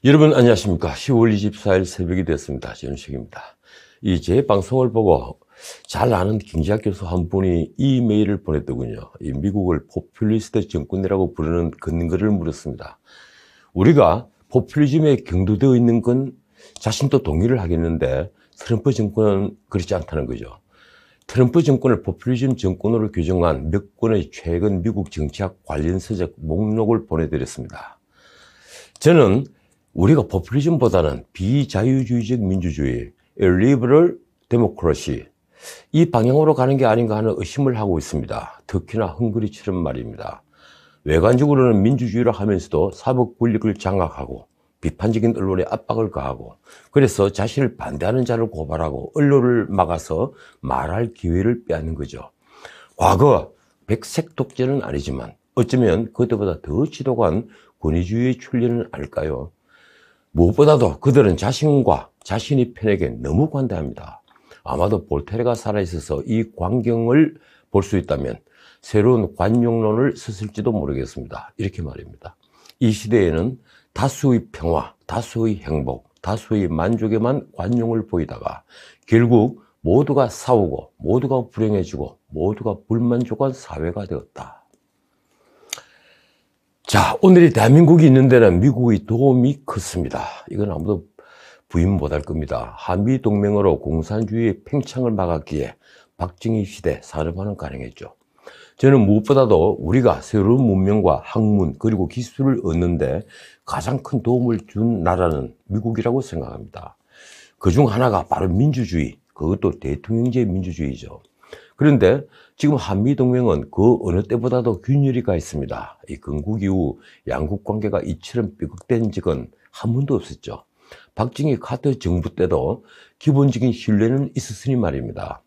여러분 안녕하십니까. 10월 24일 새벽이 됐습니다. 전우식입니다. 제 방송을 보고 잘 아는 경제학 교수 한 분이 이메일을 보냈더군요. 미국을 포퓰리스트 정권이라고 부르는 근거를 물었습니다. 우리가 포퓰리즘에 경도되어 있는 건 자신도 동의를 하겠는데 트럼프 정권은 그렇지 않다는 거죠. 트럼프 정권을 포퓰리즘 정권으로 규정한 몇 권의 최근 미국 정치학 관련 서적 목록을 보내드렸습니다. 저는 우리가 포퓰리즘보다는 비자유주의적 민주주의, liberal democracy, 이 방향으로 가는 게 아닌가 하는 의심을 하고 있습니다. 특히나 헝가리처럼 말입니다. 외관적으로는 민주주의를 하면서도 사법 권력을 장악하고 비판적인 언론에 압박을 가하고, 그래서 자신을 반대하는 자를 고발하고 언론을 막아서 말할 기회를 빼앗는 거죠. 과거 백색 독재는 아니지만 어쩌면 그때보다 더 지독한 권위주의의 출현은 아닐까요? 무엇보다도 그들은 자신과 자신의 편에게 너무 관대합니다. 아마도 볼테르가 살아있어서 이 광경을 볼 수 있다면 새로운 관용론을 썼을지도 모르겠습니다. 이렇게 말입니다. 이 시대에는 다수의 평화, 다수의 행복, 다수의 만족에만 관용을 보이다가 결국 모두가 싸우고 모두가 불행해지고 모두가 불만족한 사회가 되었다. 자, 오늘의 대한민국이 있는 데는 미국의 도움이 컸습니다. 이건 아무도 부인 못할 겁니다. 한미동맹으로 공산주의의 팽창을 막았기에 박정희 시대 산업화는 가능했죠. 저는 무엇보다도 우리가 새로운 문명과 학문 그리고 기술을 얻는데 가장 큰 도움을 준 나라는 미국이라고 생각합니다. 그중 하나가 바로 민주주의, 그것도 대통령제 민주주의죠. 그런데 지금 한미동맹은 그 어느 때보다도 균열이 가 있습니다. 이 건국 이후 양국 관계가 이처럼 삐걱된 적은 한 번도 없었죠. 박정희 카터 정부 때도 기본적인 신뢰는 있었으니 말입니다.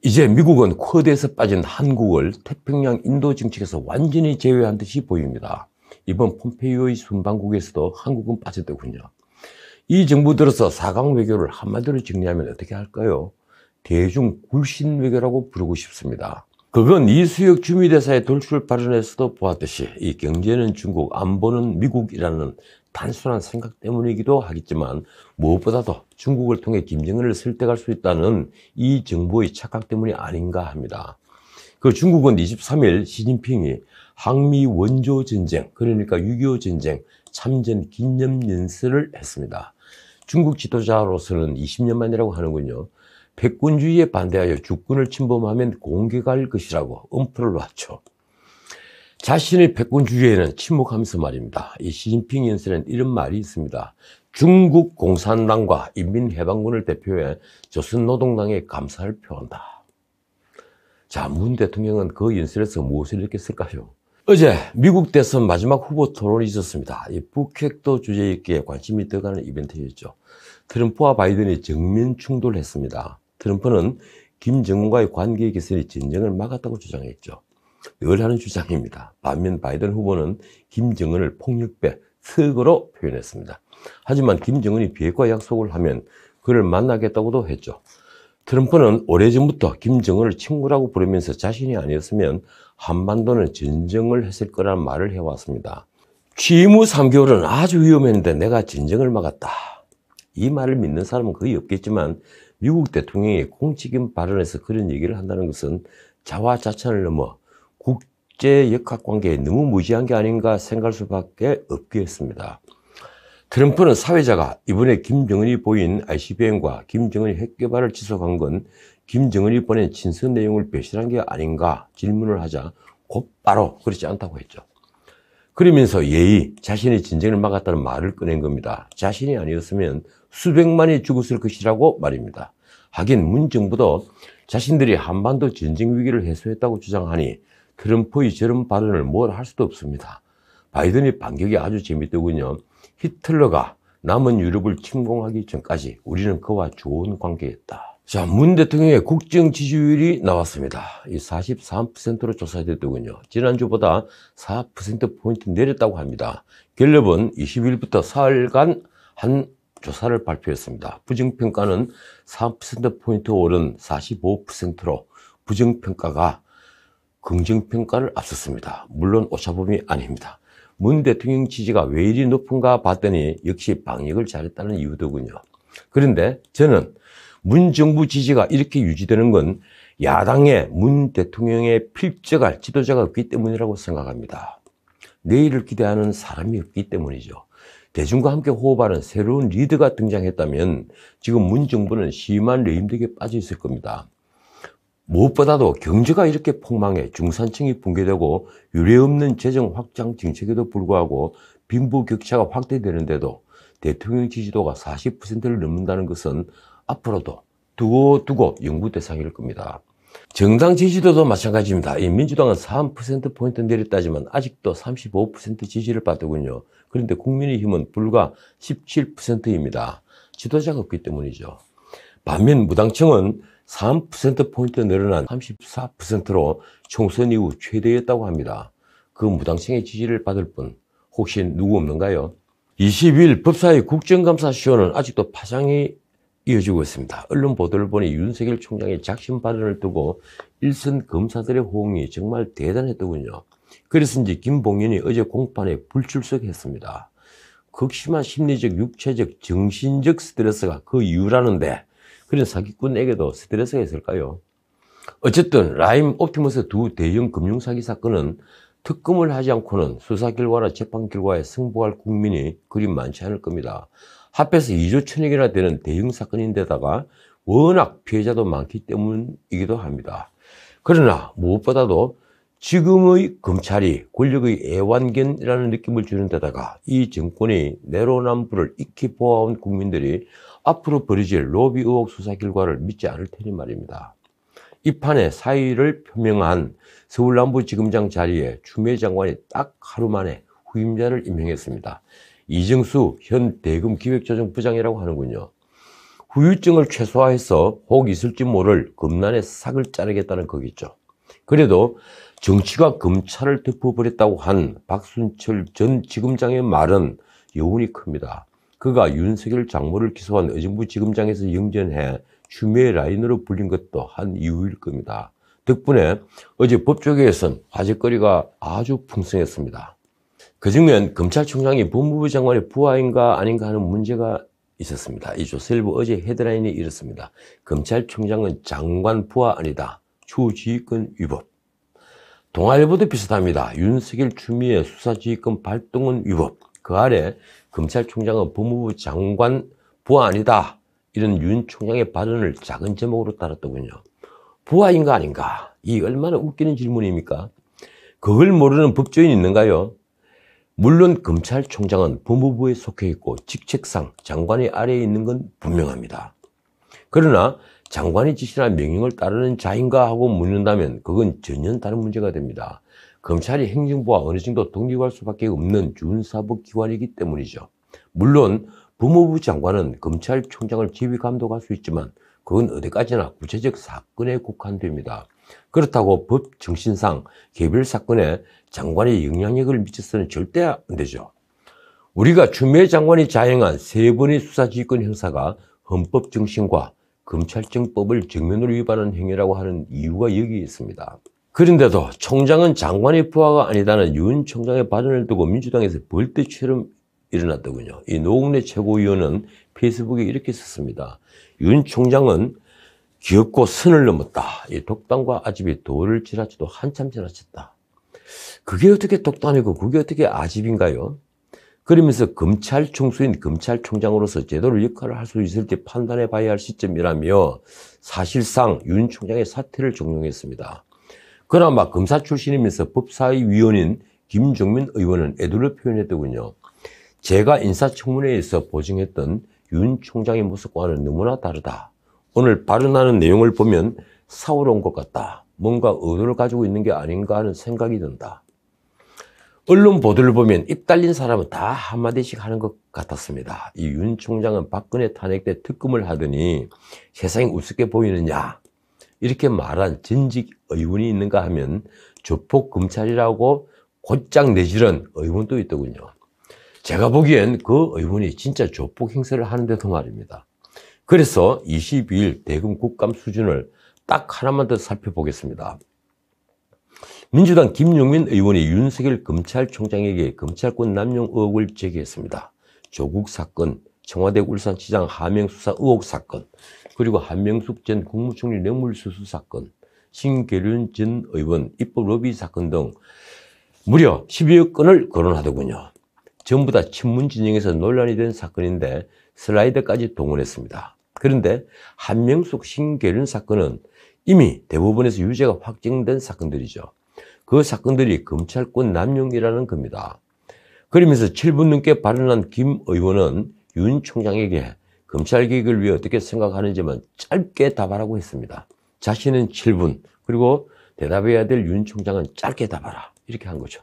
이제 미국은 쿼드에서 빠진 한국을 태평양 인도 정책에서 완전히 제외한 듯이 보입니다. 이번 폼페이오의 순방국에서도 한국은 빠졌더군요. 이 정부 들어서 4강 외교를 한마디로 정리하면 어떻게 할까요? 대중 굴신 외교라고 부르고 싶습니다. 그건 이수혁 주미대사의 돌출 발언에서도 보았듯이 이 경제는 중국, 안보는 미국이라는 단순한 생각 때문이기도 하겠지만 무엇보다도 중국을 통해 김정은을 설득할 수 있다는 이 정부의 착각 때문이 아닌가 합니다. 그 중국은 23일 시진핑이 항미 원조 전쟁, 그러니까 6.25 전쟁 참전 기념 연설을 했습니다. 중국 지도자로서는 20년 만이라고 하는군요. 패권주의에 반대하여 주권을 침범하면 공격할 것이라고 엄포를 놨죠. 자신의 패권주의에는 침묵하면서 말입니다. 이 시진핑 연설에는 이런 말이 있습니다. 중국 공산당과 인민해방군을 대표해 조선노동당에 감사를 표한다. 자, 문 대통령은 그 연설에서 무엇을 느꼈을까요? 어제 미국 대선 마지막 후보 토론이 있었습니다. 이 북핵도 주제였기에 관심이 더 가는 이벤트였죠. 트럼프와 바이든이 정면 충돌했습니다. 트럼프는 김정은과의 관계 개선이 전쟁을 막았다고 주장했죠. 늘 하는 주장입니다. 반면 바이든 후보는 김정은을 폭력배, 턱으로 표현했습니다. 하지만 김정은이 비핵화 약속을 하면 그를 만나겠다고도 했죠. 트럼프는 오래전부터 김정은을 친구라고 부르면서 자신이 아니었으면 한반도는 전쟁을 했을 거라는 말을 해왔습니다. 취임 후 3개월은 아주 위험했는데 내가 전쟁을 막았다. 이 말을 믿는 사람은 거의 없겠지만 미국 대통령이 공식인 발언에서 그런 얘기를 한다는 것은 자화자찬을 넘어 국제역학관계에 너무 무지한 게 아닌가 생각할 수밖에 없겠습니다. 트럼프는 사회자가 이번에 김정은이 보인 ICBM과 김정은이 핵개발을 지속한 건 김정은이 보낸 친서 내용을 배신한 게 아닌가 질문을 하자 곧바로 그렇지 않다고 했죠. 그러면서 예의, 자신이 전쟁을 막았다는 말을 꺼낸 겁니다. 자신이 아니었으면 수백만이 죽었을 것이라고 말입니다. 하긴 문 정부도 자신들이 한반도 전쟁 위기를 해소했다고 주장하니 트럼프의 저런 발언을 뭘 할 수도 없습니다. 바이든의 반격이 아주 재밌더군요. 히틀러가 남은 유럽을 침공하기 전까지 우리는 그와 좋은 관계였다. 자, 문 대통령의 국정 지지율이 나왔습니다. 이 43%로 조사됐더군요. 지난주보다 4%포인트 내렸다고 합니다. 갤럽은 20일부터 사흘간 한 조사를 발표했습니다. 부정평가는 3%포인트 오른 45%로 부정평가가 긍정평가를 앞섰습니다. 물론 오차범위 아닙니다. 문 대통령 지지가 왜 이리 높은가 봤더니 역시 방역을 잘했다는 이유더군요. 그런데 저는 문 정부 지지가 이렇게 유지되는 건 야당의 문 대통령에 필적할 지도자가 없기 때문이라고 생각합니다. 내일을 기대하는 사람이 없기 때문이죠. 대중과 함께 호흡하는 새로운 리더가 등장했다면 지금 문 정부는 심한 레임덕에 빠져 있을 겁니다. 무엇보다도 경제가 이렇게 폭망해 중산층이 붕괴되고 유례없는 재정 확장 정책에도 불구하고 빈부격차가 확대되는데도 대통령 지지도가 40%를 넘는다는 것은 앞으로도 두고두고 연구 대상일 겁니다. 정당 지지도도 마찬가지입니다. 이 민주당은 3%포인트 내렸다지만 아직도 35% 지지를 받더군요. 그런데 국민의힘은 불과 17%입니다. 지도자가 없기 때문이죠. 반면 무당층은 3%포인트 늘어난 34%로 총선 이후 최대였다고 합니다. 그 무당층의 지지를 받을 분 혹시 누구 없는가요? 20일 법사위 국정감사시효는 아직도 파장이 이어지고 있습니다. 언론 보도를 보니 윤석열 총장의 작심 발언을 두고 일선 검사들의 호응이 정말 대단했더군요. 그래서인지 김봉현이 어제 공판에 불출석했습니다. 극심한 심리적, 육체적, 정신적 스트레스가 그 이유라는데 그런 사기꾼에게도 스트레스가 있을까요? 어쨌든 라임 옵티머스 두 대형 금융사기 사건은 특검을 하지 않고는 수사 결과나 재판 결과에 승복할 국민이 그리 많지 않을 겁니다. 합해서 2조 천억이나 되는 대형 사건인데다가 워낙 피해자도 많기 때문이기도 합니다. 그러나 무엇보다도 지금의 검찰이 권력의 애완견이라는 느낌을 주는 데다가 이 정권이 내로남불을 익히 보아온 국민들이 앞으로 벌어질 로비 의혹 수사 결과를 믿지 않을 테니 말입니다. 이 판에 사의를 표명한 서울남부지검장 자리에 추미애 장관이 딱 하루 만에 후임자를 임명했습니다. 이정수 현 대검기획조정부장이라고 하는군요. 후유증을 최소화해서 혹 있을지 모를 검난의 삭을 자르겠다는 거겠죠. 그래도 정치가 검찰을 덮어버렸다고 한 박순철 전 지검장의 말은 여운이 큽니다. 그가 윤석열 장모를 기소한 의정부지검장에서 영전해 추미애 라인으로 불린 것도 한 이유일 겁니다. 덕분에 어제 법조계에선 화제거리가 아주 풍성했습니다. 그중엔 검찰총장이 법무부 장관의 부하인가 아닌가 하는 문제가 있었습니다. 이 조선일보 어제 헤드라인이 이렇습니다. 검찰총장은 장관 부하 아니다. 추지휘권 위법. 동아일보도 비슷합니다. 윤석열 추미애 수사지휘권 발동은 위법. 그 아래 검찰총장은 법무부 장관 부하 아니다. 이런 윤 총장의 발언을 작은 제목으로 따랐더군요. 부하인가 아닌가? 이 얼마나 웃기는 질문입니까? 그걸 모르는 법조인이 있는가요? 물론 검찰총장은 법무부에 속해 있고 직책상 장관의 아래에 있는 건 분명합니다. 그러나 장관의 지시나 명령을 따르는 자인가 하고 묻는다면 그건 전혀 다른 문제가 됩니다. 검찰이 행정부와 어느 정도 독립할 수밖에 없는 준사법기관이기 때문이죠. 물론 법무부 장관은 검찰총장을 지휘 감독할 수 있지만 그건 어디까지나 구체적 사건에 국한됩니다. 그렇다고 법 정신상 개별 사건에 장관의 영향력을 미쳐서는 절대 안 되죠. 우리가 추미애 장관이 자행한 3번의 수사지휘권 행사가 헌법 정신과 검찰청법을 정면으로 위반한 행위라고 하는 이유가 여기에 있습니다. 그런데도 총장은 장관의 부하가 아니다는 윤 총장의 발언을 두고 민주당에서 벌떼처럼 일어났더군요. 이 노웅래 최고위원은 페이스북에 이렇게 썼습니다. 윤 총장은 귀엽고 선을 넘었다. 이 독단과 아집이 돌을 지나쳐도 한참 지나쳤다. 그게 어떻게 독단이고 그게 어떻게 아집인가요? 그러면서 검찰 총수인 검찰총장으로서 제대로 역할을 할 수 있을지 판단해 봐야 할 시점이라며 사실상 윤 총장의 사퇴를 종용했습니다. 그나마 검사 출신이면서 법사위 위원인 김종민 의원은 애도를 표현했더군요. 제가 인사청문회에서 보증했던 윤 총장의 모습과는 너무나 다르다. 오늘 발언하는 내용을 보면 사오러 온 것 같다. 뭔가 의도를 가지고 있는 게 아닌가 하는 생각이 든다. 언론 보도를 보면 입 달린 사람은 다 한마디씩 하는 것 같았습니다. 이 윤 총장은 박근혜 탄핵 때 특검을 하더니 세상이 우습게 보이느냐 이렇게 말한 전직 의원이 있는가 하면 조폭 검찰이라고 곧장 내지른 의원도 있더군요. 제가 보기엔 그 의원이 진짜 조폭 행세를 하는데도 말입니다. 그래서 22일 대검 국감 수준을 딱 하나만 더 살펴보겠습니다. 민주당 김용민 의원이 윤석열 검찰총장에게 검찰권 남용 의혹을 제기했습니다. 조국 사건, 청와대 울산시장 하명 수사 의혹 사건, 그리고 한명숙 전 국무총리 뇌물수수 사건, 신계륜 전 의원 입법 로비 사건 등 무려 12여 건을 거론하더군요. 전부 다 친문 진영에서 논란이 된 사건인데 슬라이드까지 동원했습니다. 그런데 한명숙 신계륜 사건은 이미 대법원에서 유죄가 확정된 사건들이죠. 그 사건들이 검찰권 남용이라는 겁니다. 그러면서 7분 넘게 발언한 김 의원은 윤 총장에게 검찰 개혁을 위해 어떻게 생각하는지만 짧게 답하라고 했습니다. 자신은 7분, 그리고 대답해야 될 윤 총장은 짧게 답하라, 이렇게 한 거죠.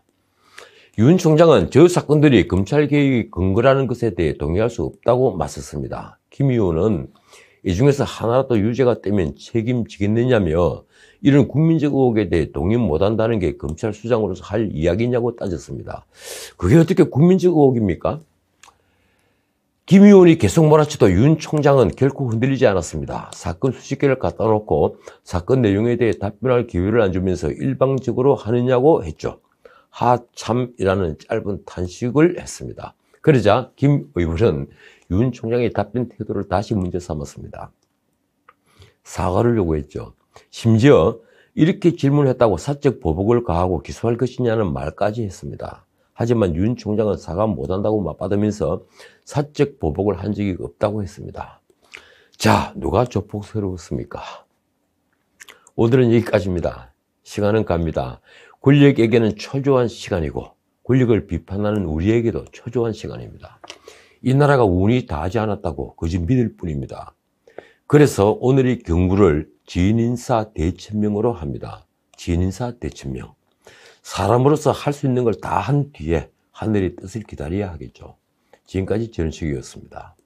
윤 총장은 저 사건들이 검찰 개혁의 근거라는 것에 대해 동의할 수 없다고 맞섰습니다. 김 의원은 이 중에서 하나라도 유죄가 되면 책임지겠느냐며 이런 국민적 의혹에 대해 동의 못한다는 게 검찰 수장으로서 할 이야기냐고 따졌습니다. 그게 어떻게 국민적 의혹입니까? 김 의원이 계속 몰아쳐도 윤 총장은 결코 흔들리지 않았습니다. 사건 수십 개를 갖다 놓고 사건 내용에 대해 답변할 기회를 안 주면서 일방적으로 하느냐고 했죠. 하참이라는 짧은 탄식을 했습니다. 그러자 김 의원은 윤 총장의 답변 태도를 다시 문제 삼았습니다. 사과를 요구했죠. 심지어 이렇게 질문했다고 사적 보복을 가하고 기소할 것이냐는 말까지 했습니다. 하지만 윤 총장은 사과 못한다고 맞받으면서 사적 보복을 한 적이 없다고 했습니다. 자, 누가 조폭스러웠습니까? 오늘은 여기까지입니다. 시간은 갑니다. 권력에게는 초조한 시간이고 권력을 비판하는 우리에게도 초조한 시간입니다. 이 나라가 운이 다하지 않았다고 그저 믿을 뿐입니다. 그래서 오늘의 경구를 지인인사 대천명으로 합니다. 지인인사 대천명. 사람으로서 할 수 있는 걸 다 한 뒤에 하늘의 뜻을 기다려야 하겠죠. 지금까지 전식이었습니다.